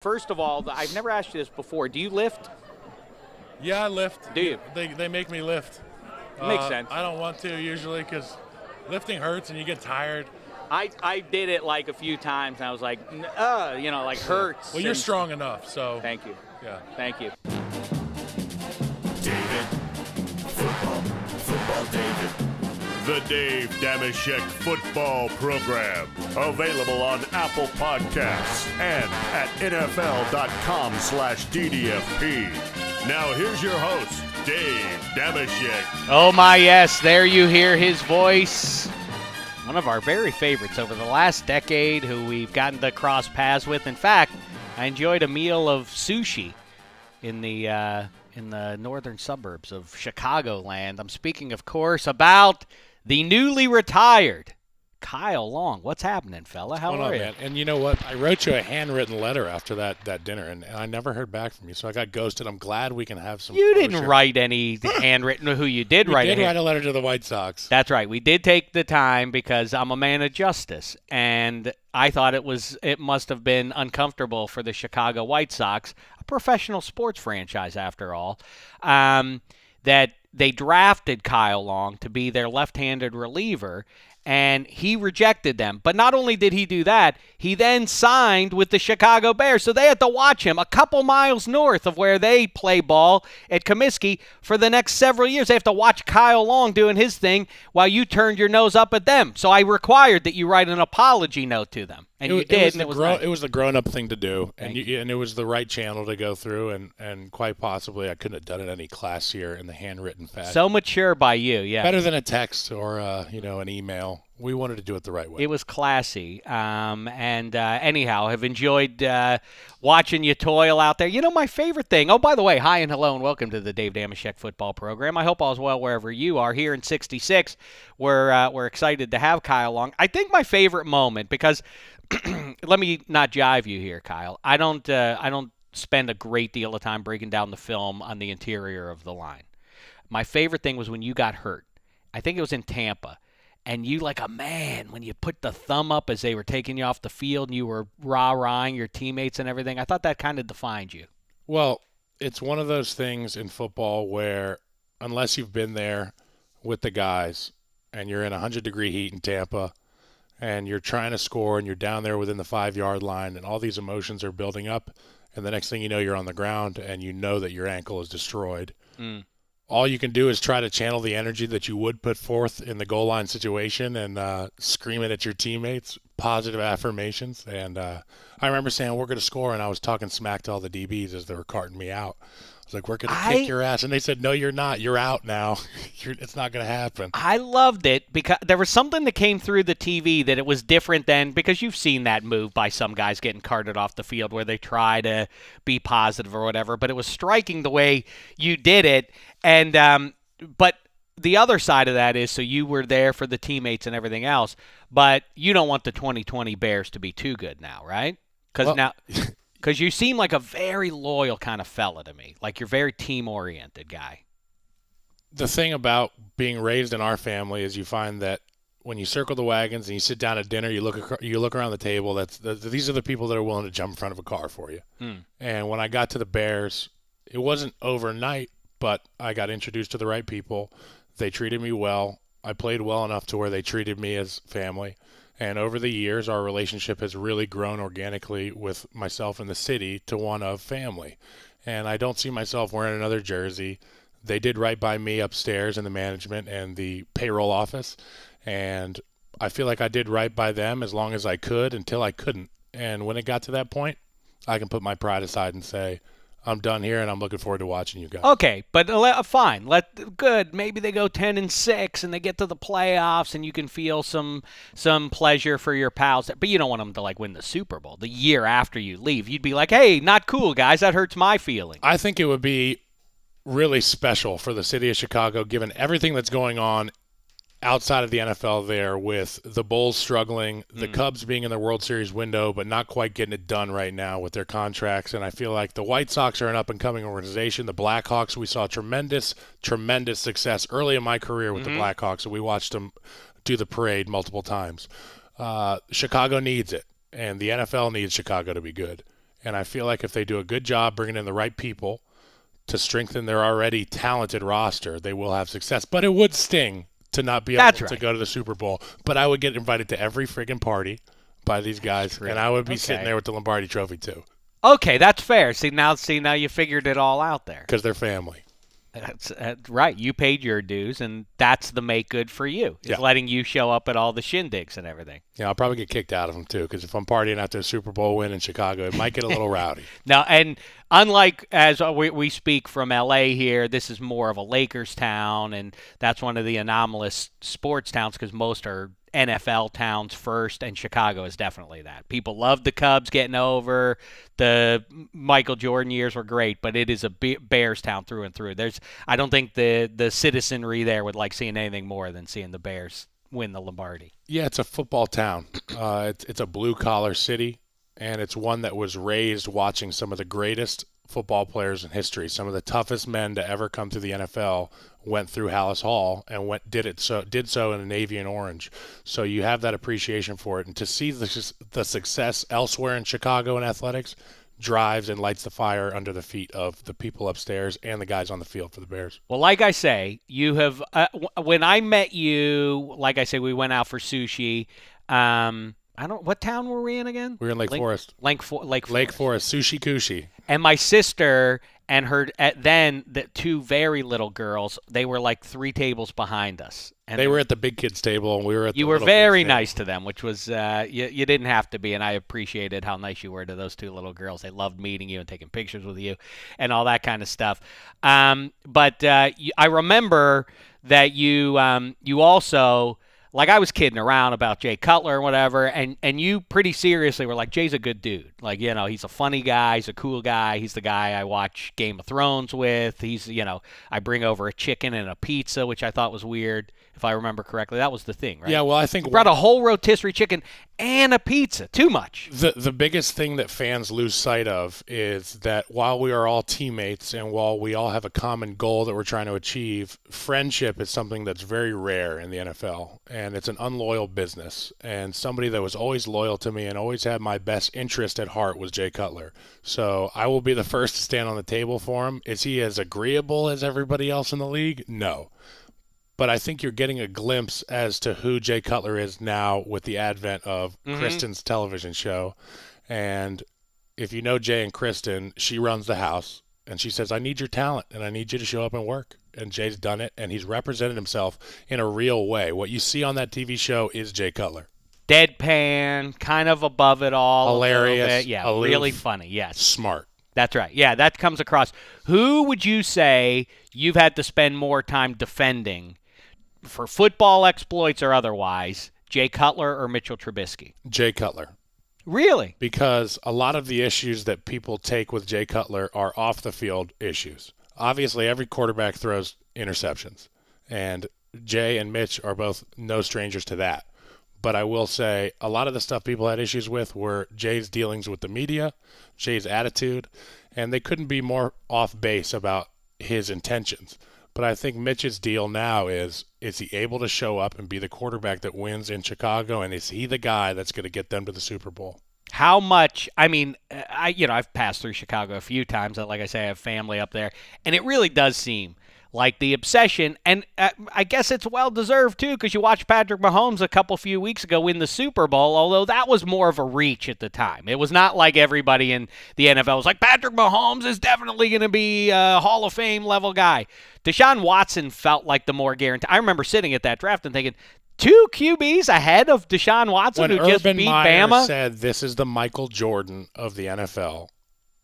First of all, I've never asked you this before. Do you lift? Yeah, I lift. Do you? They make me lift. Makes sense. I don't want to usually because lifting hurts and you get tired. I did it like a few times, and I was like, hurts. Well, you're strong enough, so. Thank you. Yeah. Thank you. David. Football David. The Dave Dameshek Football Program. Available on Apple Podcasts and at NFL.com/DDFP. Now here's your host, Dave Dameshek. Oh my, yes, there you hear his voice. One of our very favorites over the last decade who we've gotten to cross paths with. In fact, I enjoyed a meal of sushi in the northern suburbs of Chicagoland. I'm speaking, of course, about the newly retired Kyle Long. What's happening, fella? How are you? Man? And you know what? I wrote you a handwritten letter after that dinner, and I never heard back from you, so I got ghosted. I'm glad we can have some. You didn't write any handwritten. Who you did write? We did write a letter to the White Sox. That's right. We did take the time because I'm a man of justice, and I thought it must have been uncomfortable for the Chicago White Sox, a professional sports franchise after all, that they drafted Kyle Long to be their left-handed reliever, and he rejected them. But not only did he do that, he then signed with the Chicago Bears. So they had to watch him a couple miles north of where they play ball at Comiskey for the next several years. They have to watch Kyle Long doing his thing while you turned your nose up at them. So I required that you write an apology note to them. And you did, and it was nice. It was the grown-up thing to do, and it was the right channel to go through, and quite possibly I couldn't have done it any classier in the handwritten fashion. So mature by you, yeah. Better than a text or an email. We wanted to do it the right way. It was classy, anyhow, have enjoyed watching you toil out there. You know, my favorite thing. Oh, by the way, hi and hello and welcome to the Dave Dameshek Football Program. I hope all is well wherever you are. Here in 66, we're excited to have Kyle Long. I think my favorite moment, because let me not jive you here, Kyle. I don't spend a great deal of time breaking down the film on the interior of the line. My favorite thing was when you got hurt. I think it was in Tampa. And you, like a man, when you put the thumb up as they were taking you off the field and you were rah-rahing your teammates and everything, I thought that kind of defined you. Well, it's one of those things in football where unless you've been there with the guys and you're in 100-degree heat in Tampa and you're trying to score and you're down there within the 5-yard line and all these emotions are building up, and the next thing you know, you're on the ground and you know that your ankle is destroyed. All you can do is try to channel the energy that you would put forth in the goal line situation and scream it at your teammates, positive affirmations. And I remember saying, we're going to score, and I was talking smack to all the DBs as they were carting me out. I was like, we're going to kick your ass. And they said, no, you're not. You're out now. It's not going to happen. I loved it because there was something that came through the TV that it was different than, because you've seen that move by some guys getting carted off the field where they try to be positive or whatever, but it was striking the way you did it. And but the other side of that is, so you were there for the teammates and everything else, but you don't want the 2020 Bears to be too good now, right? Because you seem like a very loyal kind of fella to me. Like you're a very team-oriented guy. The thing about being raised in our family is you find that when you circle the wagons and you sit down at dinner, you look around the table. These are the people that are willing to jump in front of a car for you. And when I got to the Bears, it wasn't overnight, but I got introduced to the right people. They treated me well. I played well enough to where they treated me as family. And over the years, our relationship has really grown organically with myself and the city to one of family. And I don't see myself wearing another jersey. They did right by me upstairs in the management and the payroll office. And I feel like I did right by them as long as I could until I couldn't. And when it got to that point, I can put my pride aside and say, I'm done here, and I'm looking forward to watching you guys. Okay, but fine. Good. Maybe they go 10-6, and they get to the playoffs, and you can feel some pleasure for your pals. But you don't want them to win the Super Bowl the year after you leave. You'd be like, hey, not cool, guys. That hurts my feelings. I think it would be really special for the city of Chicago, given everything that's going on outside of the NFL there, with the Bulls struggling, the Cubs being in the World Series window but not quite getting it done right now with their contracts. And I feel like the White Sox are an up-and-coming organization. The Blackhawks, we saw tremendous success early in my career with the Blackhawks, and we watched them do the parade multiple times. Chicago needs it, and the NFL needs Chicago to be good. And I feel like if they do a good job bringing in the right people to strengthen their already talented roster, they will have success. But it would sting to not be able to go to the Super Bowl. But I would get invited to every friggin' party by these guys, and I would be sitting there with the Lombardi Trophy too. Okay, that's fair. See now you figured it all out there. Because they're family. That's right. You paid your dues, and that's the make good for you. Is letting you show up at all the shindigs and everything. Yeah, I'll probably get kicked out of them too, because if I'm partying after a Super Bowl win in Chicago, it might get a little rowdy. No, and unlike as we speak from L.A. here, this is more of a Lakers town, and that's one of the anomalous sports towns because most are NFL towns first, and Chicago is definitely that. People love the Cubs getting over. The Michael Jordan years were great, but it is a Bears town through and through. I don't think the citizenry there would like seeing anything more than seeing the Bears win the Lombardi. Yeah, it's a football town. It's a blue-collar city, and it's one that was raised watching some of the greatest football players in history. Some of the toughest men to ever come through the NFL went through Hallis Hall and did so in a navy and orange. So you have that appreciation for it, and to see the success elsewhere in Chicago in athletics drives and lights the fire under the feet of the people upstairs and the guys on the field for the Bears. Well, like I say, you have when I met you, like I say, we went out for sushi. What town were we in again? We were in Lake Forest. Lake Forest. Sushi Kushi. And my sister and the two very little girls, they were like 3 tables behind us. And they were at the big kids table, and we were at the You were very nice to them, which was you didn't have to be, and I appreciated how nice you were to those 2 little girls. They loved meeting you and taking pictures with you and all that kind of stuff. But I remember that you also – like I was kidding around about Jay Cutler and whatever, and you pretty seriously were like, Jay's a good dude. Like, he's a funny guy. He's a cool guy. He's the guy I watch Game of Thrones with. He's, I bring over a chicken and a pizza, which I thought was weird, if I remember correctly. That was the thing, right? Yeah, well, I think you brought a whole rotisserie chicken and a pizza. Too much. The biggest thing that fans lose sight of is that while we are all teammates and while we all have a common goal that we're trying to achieve, friendship is something that's very rare in the NFL. And it's an unloyal business. And somebody that was always loyal to me and always had my best interest at heart was Jay Cutler. So I will be the first to stand on the table for him. Is he as agreeable as everybody else in the league? No. But I think you're getting a glimpse as to who Jay Cutler is now with the advent of Kristen's television show. And if you know Jay and Kristen, she runs the house. And she says, I need your talent, and I need you to show up and work. And Jay's done it, and he's represented himself in a real way. What you see on that TV show is Jay Cutler. Deadpan, kind of above it all. Hilarious. Yeah, aloof, really funny, yes. Smart. That's right. Yeah, that comes across. Who would you say you've had to spend more time defending for football exploits or otherwise, Jay Cutler or Mitchell Trubisky? Jay Cutler. Really? Because a lot of the issues that people take with Jay Cutler are off-the-field issues. Obviously, every quarterback throws interceptions, and Jay and Mitch are both no strangers to that. But I will say a lot of the stuff people had issues with were Jay's dealings with the media, Jay's attitude, and they couldn't be more off base about his intentions. But I think Mitch's deal now is he able to show up and be the quarterback that wins in Chicago, and is he the guy that's going to get them to the Super Bowl? How much? I mean, I've passed through Chicago a few times. Like I say, I have family up there, and it really does seem like the obsession, and I guess it's well-deserved, too, because you watched Patrick Mahomes a few weeks ago win the Super Bowl, although that was more of a reach at the time. It was not like everybody in the NFL was like, Patrick Mahomes is definitely going to be a Hall of Fame level guy. Deshaun Watson felt like the more guaranteed. I remember sitting at that draft and thinking, 2 QBs ahead of Deshaun Watson, who just beat Bama? Meyer said this is the Michael Jordan of the NFL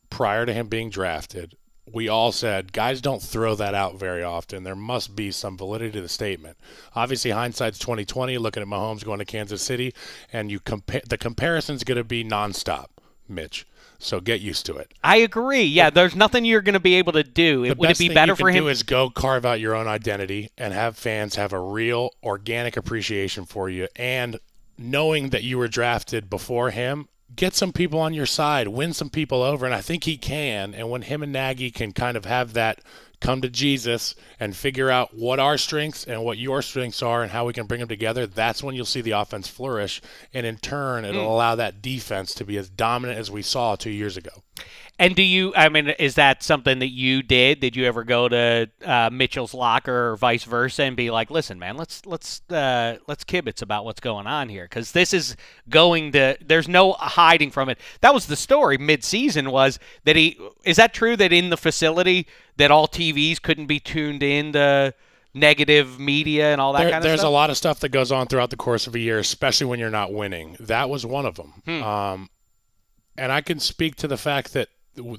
prior to him being drafted, we all said, guys don't throw that out very often. There must be some validity to the statement. Obviously, hindsight's 20/20, looking at Mahomes going to Kansas City, and the comparison's going to be nonstop, Mitch. So get used to it. I agree. Yeah, there's nothing you're going to be able to do. Would it be better for him? The best thing you can do is go carve out your own identity and have fans have a real organic appreciation for you. And knowing that you were drafted before him, get some people on your side, win some people over, and I think he can. And when him and Nagy can kind of have that come to Jesus and figure out what our strengths and what your strengths are and how we can bring them together, that's when you'll see the offense flourish. And in turn, it'll allow that defense to be as dominant as we saw 2 years ago. And is that something that you did? Did you ever go to Mitchell's locker or vice versa and be like, listen, man, let's kibitz about what's going on here? Because this is there's no hiding from it. That was the story mid-season, was that is that true that in the facility that all TVs couldn't be tuned in to negative media and all that kind of stuff? There's a lot of stuff that goes on throughout the course of a year, especially when you're not winning. That was one of them. And I can speak to the fact that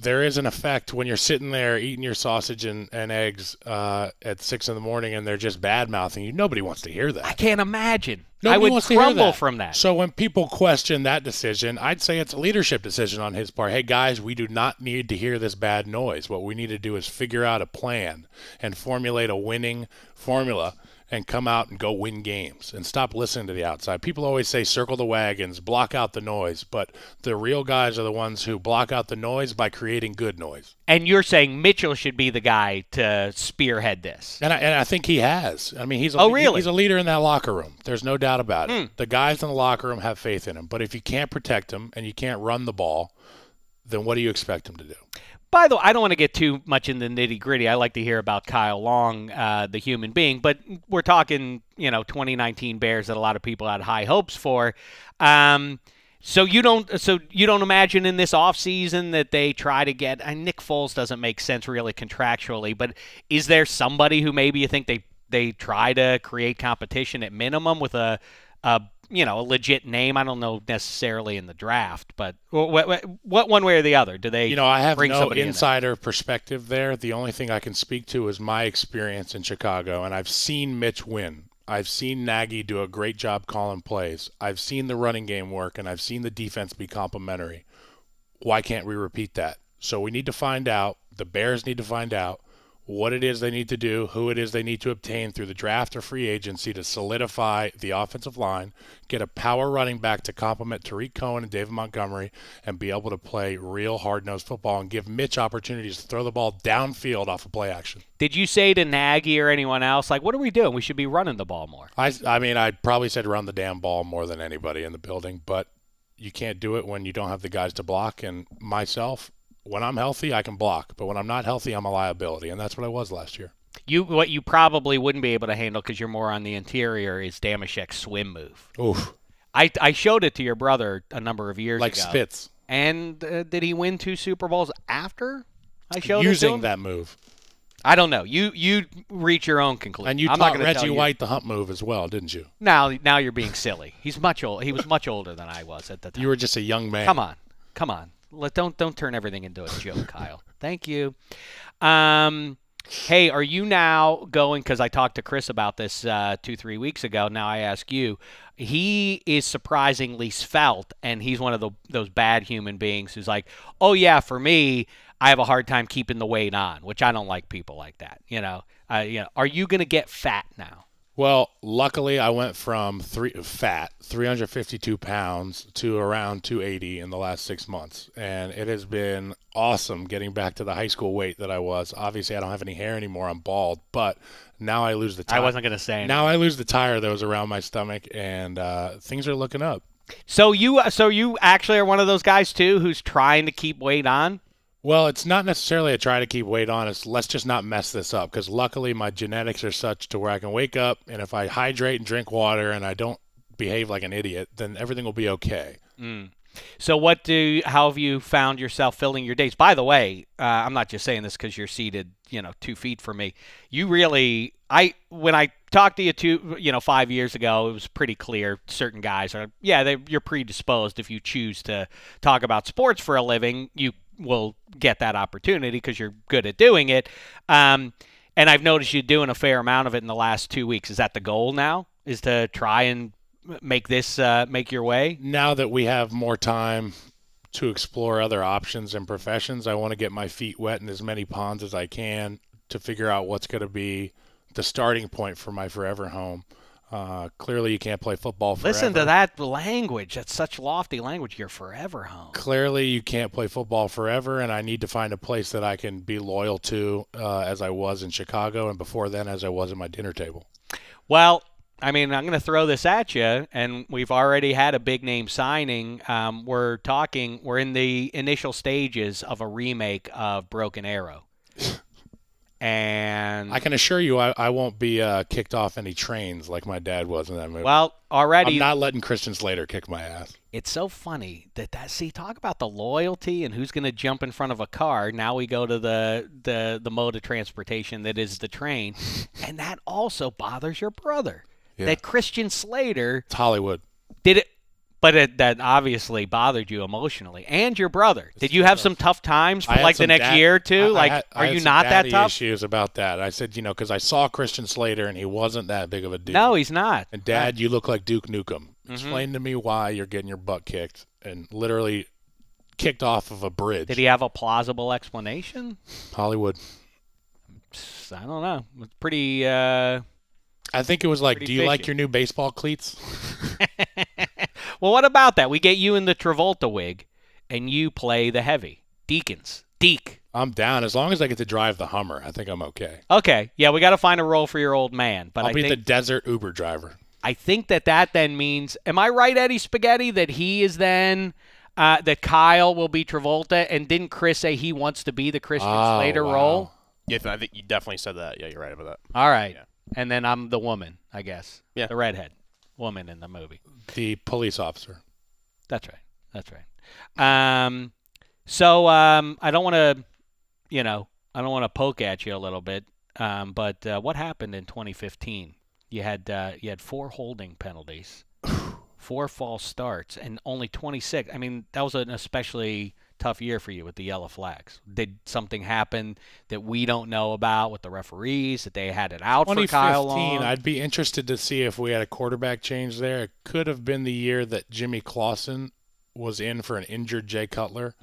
there is an effect when you're sitting there eating your sausage and eggs at 6 in the morning and they're just bad-mouthing you. Nobody wants to hear that. I can't imagine. Nobody I would wants to hear crumble that. from that. So when people question that decision, I'd say it's a leadership decision on his part. Hey, guys, we do not need to hear this bad noise. What we need to do is figure out a plan and formulate a winning formula and come out and go win games and stop listening to the outside. People always say circle the wagons, block out the noise, but the real guys are the ones who block out the noise by creating good noise. And you're saying Mitchell should be the guy to spearhead this. And I think he has. I mean, he's a leader in that locker room. There's no doubt about it. The guys in the locker room have faith in him. But if you can't protect him and you can't run the ball, then what do you expect him to do? By the way, I don't want to get too much in the nitty-gritty. I like to hear about Kyle Long, the human being. But we're talking, 2019 Bears that a lot of people had high hopes for. So you don't imagine in this offseason that they try to get – Nick Foles doesn't make sense really contractually, but is there somebody who maybe you think they try to create competition at minimum with a legit name? I don't know necessarily in the draft, but what one way or the other? Do they I have bring no insider perspective there. The only thing I can speak to is my experience in Chicago, and I've seen Mitch win. I've seen Nagy do a great job calling plays. I've seen the running game work, and I've seen the defense be complementary. Why can't we repeat that? So we need to find out, the Bears need to find out what it is they need to do, who it is they need to obtain through the draft or free agency to solidify the offensive line, get a power running back to complement Tariq Cohen and David Montgomery, and be able to play real hard-nosed football and give Mitch opportunities to throw the ball downfield off of play action. Did you say to Nagy or anyone else, like, what are we doing? We should be running the ball more. I mean, I probably said run the damn ball more than anybody in the building, but you can't do it when you don't have the guys to block. And myself, when I'm healthy, I can block. But when I'm not healthy, I'm a liability, and that's what I was last year. What you probably wouldn't be able to handle because you're more on the interior is Dameshek's swim move. Oof. I showed it to your brother a number of years ago. Like Spitz. And did he win 2 Super Bowls after I showed it to him? Using that move. I don't know. You reach your own conclusion. And you taught Reggie White the hump move as well, didn't you? Now you're being silly. He's much old. He was much older than I was at the time. You were just a young man. Come on. Don't turn everything into a joke, Kyle. Thank you. Hey, are you now going, because I talked to Chris about this 2-3 weeks ago, now I ask you, he is surprisingly svelte, and he's one of those bad human beings who's like, oh yeah, for me, I have a hard time keeping the weight on, which I don't like people like that. Are you going to get fat now? Well, luckily I went from 352 pounds to around 280 in the last 6 months. And it has been awesome getting back to the high school weight that I was. Obviously, I don't have any hair anymore. I'm bald. But now I lose the tire. I wasn't going to say anything. Now I lose the tire that was around my stomach, and things are looking up. So you actually are one of those guys, too, who's trying to keep weight on? Well, it's not necessarily a try to keep weight on. It's let's just not mess this up, because luckily my genetics are such to where I can wake up, and if I hydrate and drink water and I don't behave like an idiot, then everything will be okay. So how have you found yourself filling your days? By the way, I'm not just saying this because you're seated, 2 feet from me. You really, when I talked to you 5 years ago, it was pretty clear certain guys are, you're predisposed. If you choose to talk about sports for a living, you will get that opportunity because you're good at doing it. And I've noticed you doing a fair amount of it in the last 2 weeks. Is that the goal now, is to try and make this make your way? Now that we have more time to explore other options and professions, I want to get my feet wet in as many ponds as I can to figure out what's going to be the starting point for my forever home. Clearly, you can't play football forever. Listen to that language. That's such lofty language. You're forever home. Clearly, you can't play football forever, and I need to find a place that I can be loyal to as I was in Chicago, and before then as I was at my dinner table. Well, I mean, I'm going to throw this at you, and we've already had a big name signing. We're in the initial stages of a remake of Broken Arrow. And I can assure you I won't be kicked off any trains like my dad was in that movie. Well, already I'm not letting Christian Slater kick my ass. It's so funny see, talk about the loyalty and who's going to jump in front of a car. Now we go to the mode of transportation that is the train, and that also bothers your brother. Yeah. That Christian Slater, it's Hollywood, did it. But that obviously bothered you emotionally, and your brother. Did you have some tough times for like the next year or two? Are you not that tough? Issues about that. I said, because I saw Christian Slater and he wasn't that big of a dude. No, he's not. And Dad, you look like Duke Nukem. Explain to me why you're getting your butt kicked and literally kicked off of a bridge. Did he have a plausible explanation? Hollywood. I don't know. It's pretty. I think it was like, do you fishy. like your new baseball cleats? Well, what about that? We get you in the Travolta wig, and you play the heavy. Deke. I'm down. As long as I get to drive the Hummer, I think I'm okay. Okay. Yeah, we got to find a role for your old man. But I'll be the desert Uber driver. I think that then means, am I right, Eddie Spaghetti, that he is then, that Kyle will be Travolta, and didn't Chris say he wants to be the Christian Slater role? Yeah, I think you definitely said that. Yeah, you're right about that. All right. Yeah. And then I'm the woman, I guess. Yeah. The redhead woman in the movie. The police officer. That's right. So I don't want to, I don't want to poke at you a little bit. But what happened in 2015? You had 4 holding penalties, 4 false starts, and only 26. I mean, that was an especially tough year for you with the yellow flags. Did something happen that we don't know about with the referees, that they had it out for Kyle Long? 2015, I'd be interested to see if we had a quarterback change there. It could have been the year that Jimmy Clausen was in for an injured Jay Cutler.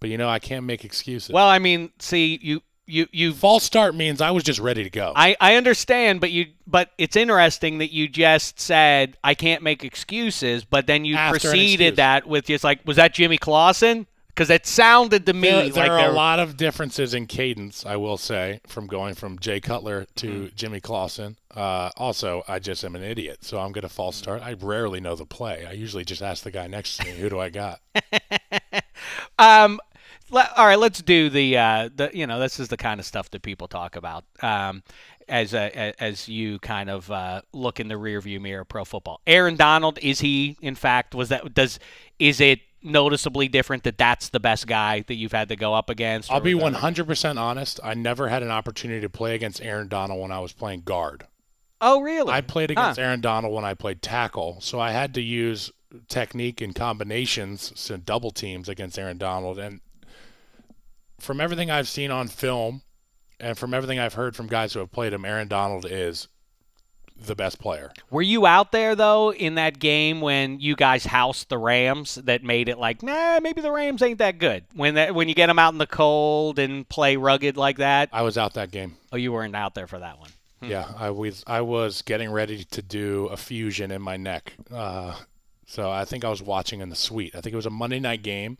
But, I can't make excuses. Well, I mean, see, you false start means I was just ready to go. I understand, but it's interesting that you just said I can't make excuses, but then you preceded that with just like, was that Jimmy Clausen? Because it sounded to me like there are a lot of differences in cadence, I will say, from going from Jay Cutler to Jimmy Clausen. Also, I just am an idiot, so I'm going to false start. I rarely know the play. I usually just ask the guy next to me, who do I got? All right, let's do the this is the kind of stuff that people talk about as you kind of look in the rearview mirror of pro football. Aaron Donald, is he in fact is it noticeably different that that's the best guy that you've had to go up against? I'll be 100% honest. I never had an opportunity to play against Aaron Donald when I was playing guard. Oh, really? I played against Aaron Donald when I played tackle, so I had to use technique and combinations, so double teams against Aaron Donald. And from everything I've seen on film and from everything I've heard from guys who have played him, Aaron Donald is the best player. Were you out there, though, in that game when you guys housed the Rams that made it like, maybe the Rams ain't that good? When you get them out in the cold and play rugged like that? I was out that game. Oh, you weren't out there for that one. Yeah, I was getting ready to do a fusion in my neck. So I think I was watching in the suite. I think it was a Monday night game.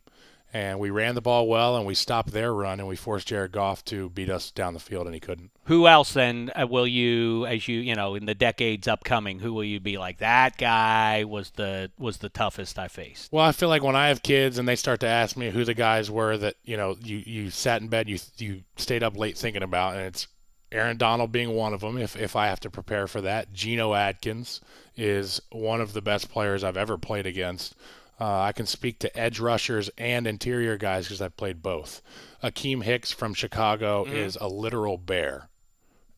And we ran the ball well, and we stopped their run, and we forced Jared Goff to beat us down the field, and he couldn't. Who else then will you, as in the decades upcoming, who will you be like, that guy was the toughest I faced? Well, I feel like when I have kids and they start to ask me who the guys were that, you sat in bed, you stayed up late thinking about, and it's Aaron Donald being one of them, if I have to prepare for that. Geno Atkins is one of the best players I've ever played against. I can speak to edge rushers and interior guys because I've played both. Akeem Hicks from Chicago is a literal bear,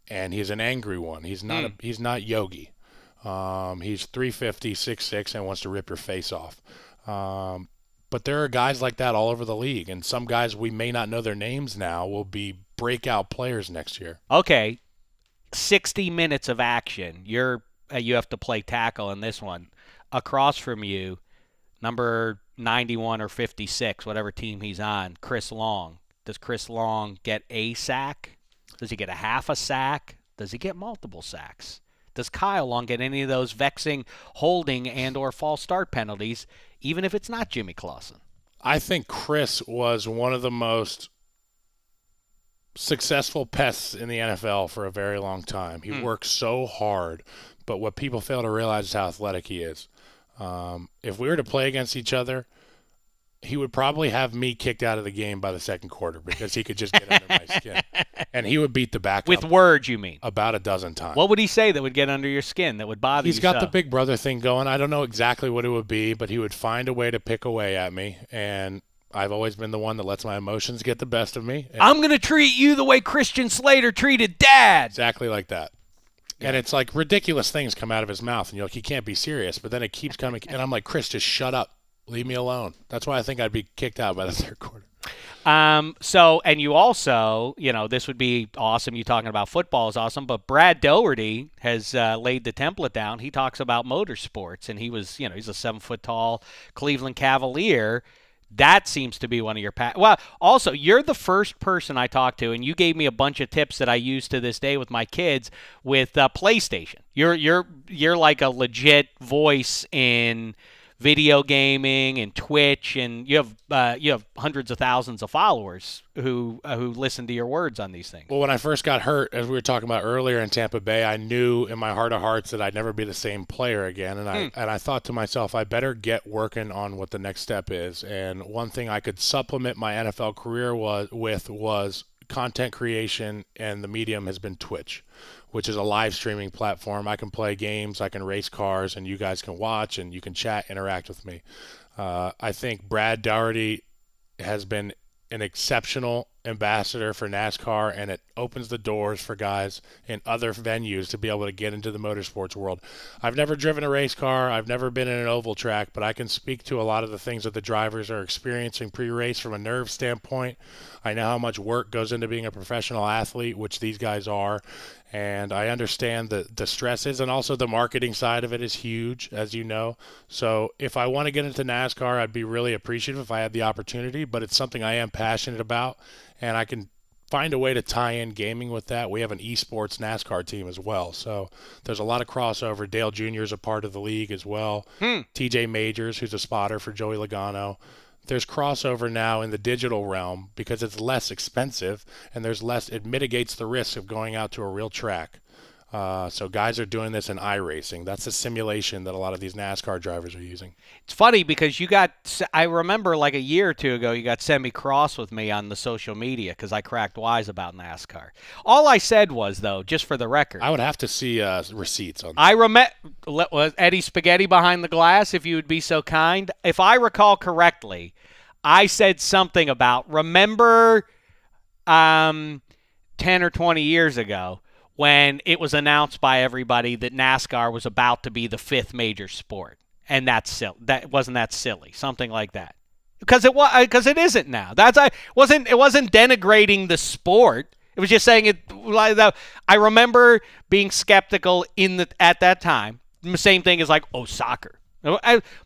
and he's an angry one. He's not Yogi. He's 350, 6'6", and wants to rip your face off. But there are guys like that all over the league, and some guys we may not know their names now will be breakout players next year. Okay, 60 minutes of action. You have to play tackle in this one. Across from you, number 91 or 56, whatever team he's on, Chris Long. Does Chris Long get a sack? Does he get a half a sack? Does he get multiple sacks? does Kyle Long get any of those vexing holding and or false start penalties, even if it's not Jimmy Clausen? I think Chris was one of the most successful pests in the NFL for a very long time. He works so hard, but what people fail to realize is how athletic he is. If we were to play against each other, he would probably have me kicked out of the game by the second quarter because he could just get under my skin. And he would beat the backup. With words, you mean? About a dozen times. What would he say that would get under your skin, that would bother you? He's got the big brother thing going. I don't know exactly what it would be, but he would find a way to pick away at me. And I've always been the one that lets my emotions get the best of me. I'm going to treat you the way Christian Slater treated Dad. Exactly like that. Yeah. And it's like ridiculous things come out of his mouth. And you're like, he can't be serious. But then it keeps coming. And I'm like, Chris, just shut up. Leave me alone. That's why I think I'd be kicked out by the third quarter. And you also, this would be awesome. You talking about football is awesome, but Brad Doherty has laid the template down. He talks about motorsports, and he was, he's a 7-foot-tall Cleveland Cavalier. That seems to be one of your well, also, you're the first person I talked to, and you gave me a bunch of tips that I use to this day with my kids with PlayStation. You're like a legit voice in video gaming and Twitch, and you have hundreds of thousands of followers who listen to your words on these things. Well, when I first got hurt, as we were talking about earlier in Tampa Bay, I knew in my heart of hearts that I'd never be the same player again, and I thought to myself, I better get working on what the next step is. And one thing I could supplement my NFL career was content creation, and the medium has been Twitch, which is a live streaming platform. I can play games, I can race cars, and you guys can watch, and you can chat, interact with me. I think Brad Doherty has been an exceptional ambassador for NASCAR, and it opens the doors for guys in other venues to be able to get into the motorsports world. I've never driven a race car. I've never been in an oval track, but I can speak to a lot of the things that the drivers are experiencing pre-race from a nerve standpoint. I know how much work goes into being a professional athlete, which these guys are, and I understand the stresses, and also the marketing side of it is huge, as you know. So if I want to get into NASCAR, I'd be really appreciative if I had the opportunity, but it's something I am passionate about, and I can find a way to tie in gaming with that. We have an esports NASCAR team as well, so there's a lot of crossover. Dale Jr. is a part of the league as well. TJ Majors, who's a spotter for Joey Logano. There's crossover now in the digital realm because it's less expensive, and it mitigates the risk of going out to a real track. So guys are doing this in iRacing. That's the simulation that a lot of these NASCAR drivers are using. It's funny because I remember like a year or two ago, you got semi-cross with me on the social media because I cracked wise about NASCAR. All I said was, though, just for the record, I would have to see receipts on that. I remember Eddie Spaghetti behind the glass, if you would be so kind. If I recall correctly, I said something about, remember 10 or 20 years ago, when it was announced by everybody that NASCAR was about to be the 5th major sport, and that's silly. That silly, something like that, because it isn't now. It wasn't denigrating the sport. It was just saying it. I remember being skeptical at that time. The same thing as like, soccer.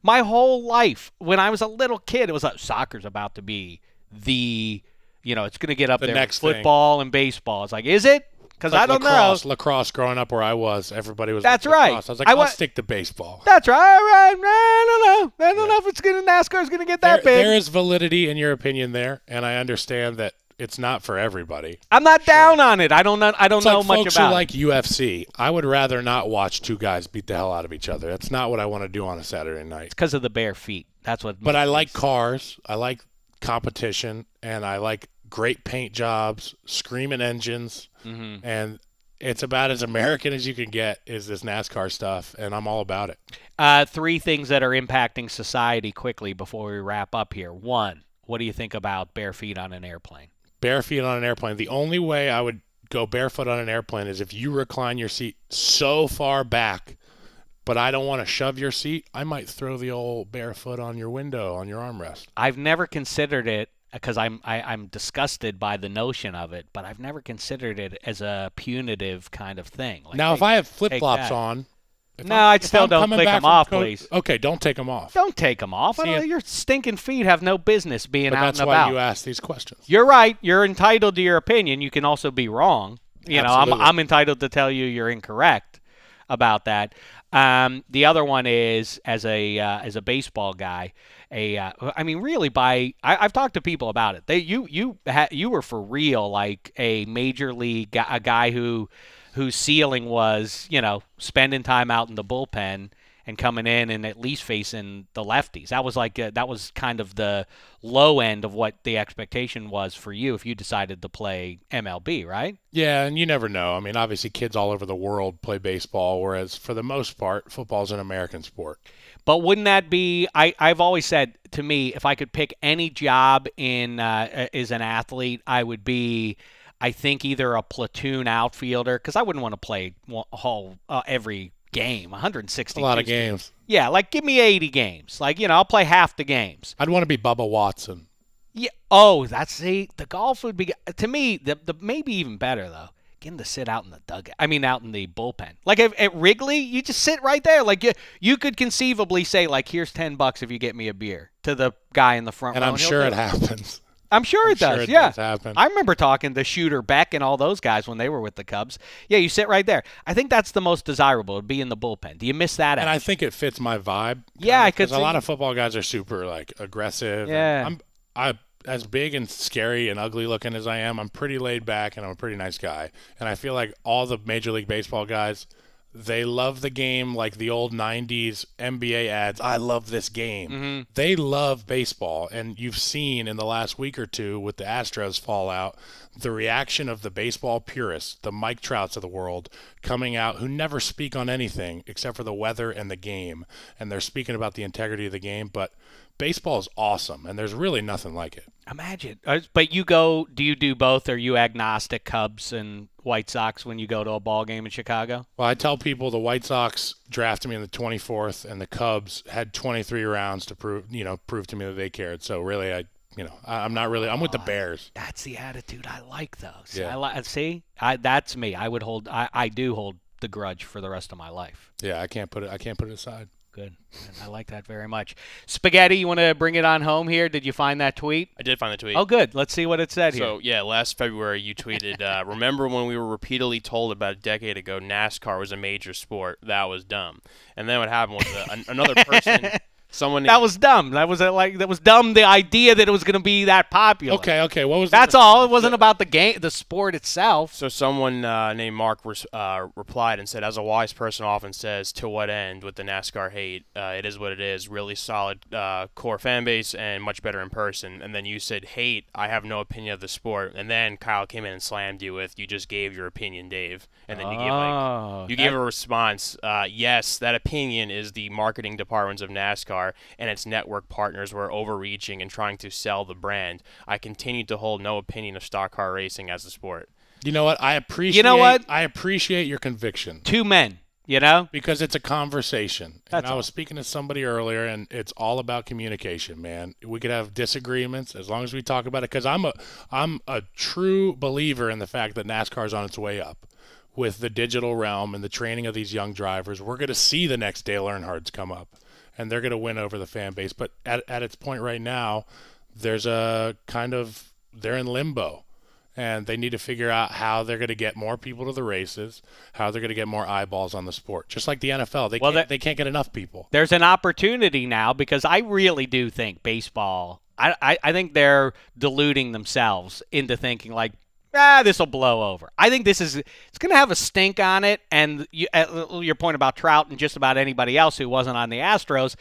My whole life, when I was a little kid, it was like soccer's about to be it's going to get up there with football and baseball. It's like, is it? Because I don't know. Lacrosse, growing up where I was, everybody was That's like right. lacrosse. I was like, I'll stick to baseball. That's right. All right. I don't know if NASCAR's going to get that big. There is validity in your opinion there, and I understand that it's not for everybody. I'm not down on it. I don't know much about it. Folks who like UFC, I would rather not watch two guys beat the hell out of each other. That's not what I want to do on a Saturday night. It's because of the bare feet. That's what. But I like cars. I like competition, and I like great paint jobs, screaming engines, and it's about as American as you can get is this NASCAR stuff, and I'm all about it. 3 things that are impacting society quickly before we wrap up here. 1, what do you think about bare feet on an airplane? Bare feet on an airplane. The only way I would go barefoot on an airplane is if you recline your seat so far back, but I don't want to shove your seat, I might throw the old barefoot on your window, on your armrest. I've never considered it because I'm disgusted by the notion of it, but I've never considered it as a punitive kind of thing. Like, now, if I have flip-flops on, I'd still don't take them off, please. Okay, don't take them off. Don't take them off. Your stinking feet have no business being out and about. That's why you ask these questions. You're right. You're entitled to your opinion. You can also be wrong. I'm entitled to tell you you're incorrect. about that. The other one is as a baseball guy. I mean, really, I've talked to people about it. You were for real, like a major league a guy whose ceiling was, spending time out in the bullpen and coming in and at least facing the lefties. That was that was kind of the low end of what the expectation was for you if you decided to play MLB, right? Yeah, and you never know. I mean, obviously kids all over the world play baseball, whereas for the most part, football's an American sport. But wouldn't that be? I've always said, to me, if I could pick any job in as an athlete, I would be, I think, either a platoon outfielder, because I wouldn't want to play every game, 160. A lot of games. Yeah, like give me 80 games. Like, I'll play half the games. I'd want to be Bubba Watson. Yeah. Oh, the golf would be, to me, the maybe even better though. Getting to sit out in the dugout. I mean, out in the bullpen. Like at Wrigley, you just sit right there. Like you could conceivably say, like, here's $10 if you get me a beer to the guy in the front row. And I'm sure it happens. I'm sure it does. Yeah, does happen. I remember talking to Shooter Beck and all those guys when they were with the Cubs. Yeah, you sit right there. I think that's the most desirable, to be in the bullpen. Do you miss that? And I think it fits my vibe. Yeah, I could. Because a lot of football guys are super aggressive. Yeah. I'm as big and scary and ugly looking as I am, I'm pretty laid back and I'm a pretty nice guy. And I feel like all the Major League Baseball guys, they love the game like the old 90s NBA ads. I love this game. Mm-hmm. They love baseball. And you've seen in the last week or two with the Astros fallout, the reaction of the baseball purists, the Mike Trouts of the world, coming out who never speak on anything except for the weather and the game. And they're speaking about the integrity of the game. But baseball is awesome, and there's really nothing like it. Imagine. But do you do both? Are you agnostic, Cubs and White Sox, when you go to a ball game in Chicago? Well, I tell people the White Sox drafted me in the 24th, and the Cubs had 23 rounds to prove to me that they cared. So really, I'm not really. I'm with the Bears. That's the attitude I like, though. See, Yeah. That's me. I do hold the grudge for the rest of my life. Yeah, I can't put it aside. Good. I like that very much. Spaghetti, you want to bring it on home here? Did you find that tweet? I did find the tweet. Oh, good. Let's see what it said here. So, yeah, last February you tweeted, remember when we were repeatedly told about a decade ago NASCAR was a major sport? That was dumb. And then what happened was another person... That was dumb. That was dumb. The idea that it was going to be that popular. Okay. What was that's all? It wasn't about the game, the sport itself. So someone named Mark replied and said, "As a wise person often says, to what end with the NASCAR hate? It is what it is. Really solid core fan base and much better in person." And then you said, "Hate. I have no opinion of the sport." And then Kyle came in and slammed you with, "You just gave your opinion, Dave." And then you gave a response. Yes, that opinion is the marketing departments of NASCAR and its network partners were overreaching and trying to sell the brand. I continue to hold no opinion of stock car racing as a sport. You know what? I appreciate your conviction. Two men, because it's a conversation. I was speaking to somebody earlier, and it's all about communication, man. We could have disagreements as long as we talk about it. Because I'm a true believer in the fact that NASCAR is on its way up. With the digital realm and the training of these young drivers, we're going to see the next Dale Earnhardts come up. And they're going to win over the fan base. But at its point right now, they're in limbo. And they need to figure out how they're going to get more people to the races, how they're going to get more eyeballs on the sport. Just like the NFL. They can't get enough people. There's an opportunity now, because I really do think baseball, I think they're deluding themselves into thinking like, this will blow over. I think it's going to have a stink on it, and your point about Trout and just about anybody else who wasn't on the Astros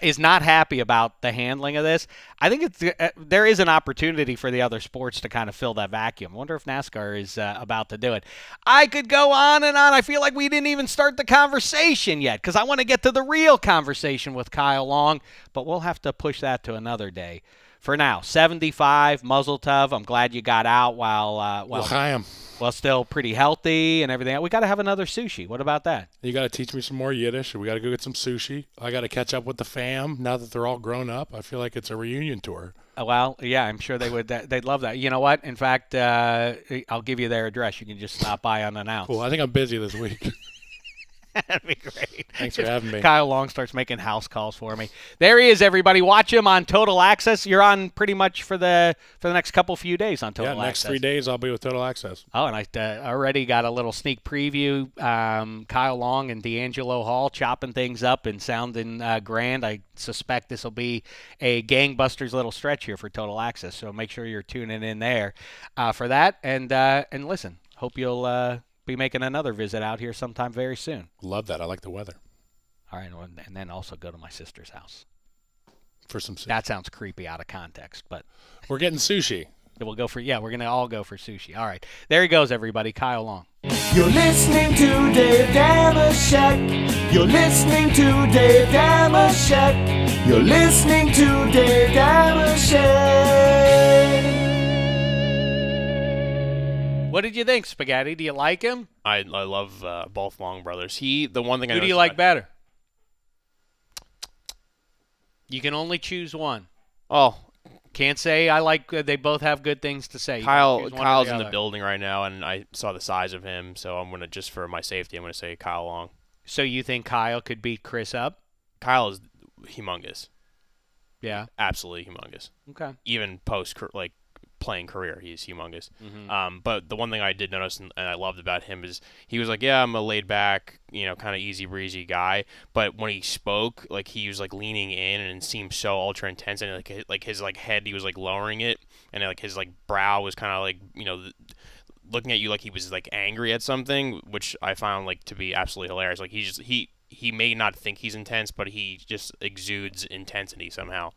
is not happy about the handling of this. I think there is an opportunity for the other sports to kind of fill that vacuum. I wonder if NASCAR is about to do it. I could go on and on. I feel like we didn't even start the conversation yet, because I want to get to the real conversation with Kyle Long, but we'll have to push that to another day. For now, 75, muzzle tov. I'm glad you got out while still pretty healthy and everything. We got to have another sushi. What about that? You got to teach me some more Yiddish. We got to go get some sushi. I got to catch up with the fam now that they're all grown up. I feel like it's a reunion tour. Well, yeah, I'm sure they would. They'd love that. You know what? In fact, I'll give you their address. You can just stop by unannounced. Cool. I think I'm busy this week. That'd be great. Thanks for having me. Kyle Long starts making house calls for me. There he is, everybody. Watch him on Total Access. You're on pretty much for the next few days on Total Access. Next 3 days I'll be with Total Access. Oh, and I already got a little sneak preview. Kyle Long and D'Angelo Hall chopping things up and sounding grand. I suspect this will be a gangbusters little stretch here for Total Access, so make sure you're tuning in there for that. And listen, hope you'll be making another visit out here sometime very soon. Love that. I like the weather. All right, and then also go to my sister's house. For some sushi. That sounds creepy out of context, but we're getting sushi. We'll go for we're gonna all go for sushi. All right, there he goes, everybody. Kyle Long. You're listening to Dave Dameshek. You're listening to Dave Dameshek. You're listening to Dave Dameshek. What did you think, Spaghetti? Do you like him? I love both Long brothers. The one thing Who do you like better? You can only choose one. Oh, can't say I like. They both have good things to say. Kyle's in the building right now, and I saw the size of him, so I'm gonna, just for my safety, I'm gonna say Kyle Long. So you think Kyle could beat Chris up? Kyle is humongous. Yeah, absolutely humongous. Okay. Even post playing career, he's humongous. Mm-hmm. But the one thing I did notice and I loved about him is he was like, yeah, I'm a laid back, kind of easy breezy guy. But when he spoke, like he was like leaning in and it seemed so ultra intense, and like his like head, he was like lowering it, and like his like brow was kind of like looking at you like he was like angry at something, which I found like to be absolutely hilarious. Like he may not think he's intense, but he just exudes intensity somehow.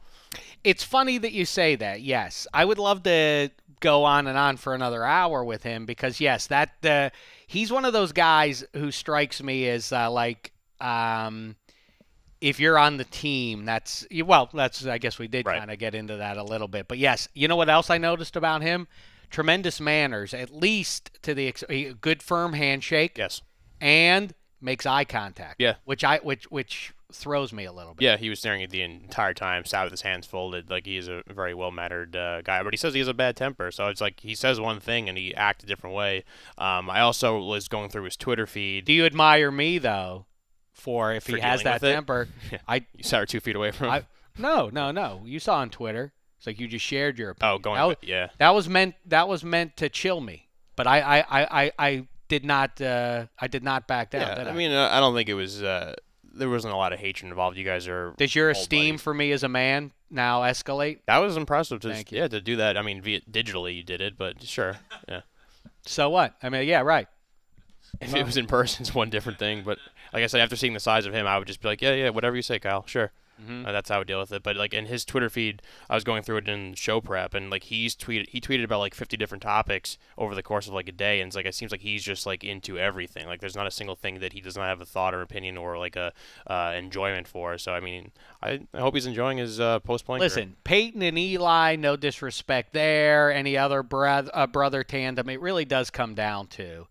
It's funny that you say that. Yes, I would love to go on and on for another hour with him because yes, he's one of those guys who strikes me as if you're on the team, that's I guess we did kind of get into that a little bit. But yes, you know what else I noticed about him? Tremendous manners, at least to the good firm handshake. Yes, and makes eye contact. Yeah, which throws me a little bit. Yeah, he was staring at the entire time, sat with his hands folded, like he is a very well-mannered guy. But he says he has a bad temper, so it's like he says one thing and he acts a different way. I also was going through his Twitter feed. Do you admire me, though, for if he has that temper? You sat 2 feet away from him. No. You saw on Twitter. It's like you just shared your opinion. Yeah. That was meant to chill me, but I did not back down. Yeah, I mean, I don't think it was. There wasn't a lot of hatred involved. You guys are. Does your esteem for me as a man now escalate? That was impressive. Thank you. To do that. I mean, digitally you did it, but sure. Yeah. So what? I mean, yeah, right. If it was in person, it's one different thing. But like I said, after seeing the size of him, I would just be like, yeah, whatever you say, Kyle. Sure. Mm-hmm. That's how I would deal with it. But like in his Twitter feed, I was going through it in show prep, and like he tweeted about like 50 different topics over the course of like a day, and it's like it seems like he's just like into everything. Like there's not a single thing that he does not have a thought or opinion or like a enjoyment for. So I mean, I hope he's enjoying his post-playing Listen, career. Peyton and Eli, no disrespect there. Any other brother tandem, it really does come down to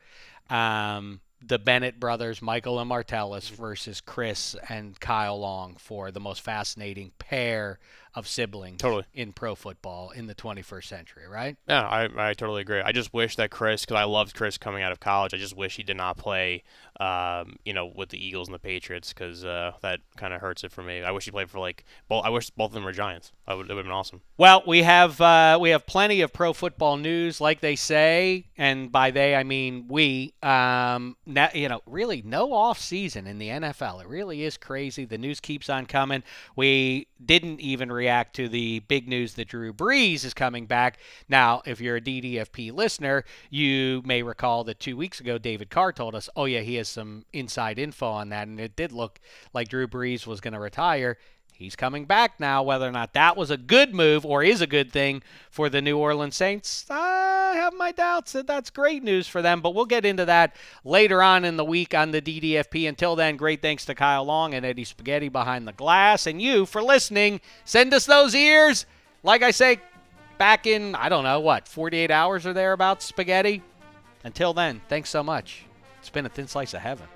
the Bennett brothers, Michael and Martellus, versus Chris and Kyle Long for the most fascinating pair of siblings in pro football in the 21st century, right? Yeah, I totally agree. I just wish that Chris, because I loved Chris coming out of college, I just wish he did not play, with the Eagles and the Patriots, because that kind of hurts it for me. I wish he played for I wish both of them were Giants. That would have been awesome. Well, we have plenty of pro football news, like they say, and by they I mean we. Really no off season in the NFL. It really is crazy. The news keeps on coming. We didn't even react to the big news that Drew Brees is coming back. Now, if you're a DDFP listener, you may recall that 2 weeks ago David Carr told us, oh yeah, he has some inside info on that, and it did look like Drew Brees was going to retire. He's coming back now. Whether or not that was a good move or is a good thing for the New Orleans Saints, I have my doubts that that's great news for them. But we'll get into that later on in the week on the DDFP. Until then, great thanks to Kyle Long and Eddie Spaghetti behind the glass. And you for listening. Send us those ears. Like I say, back in, 48 hours or thereabouts, Spaghetti. Until then, thanks so much. It's been a thin slice of heaven.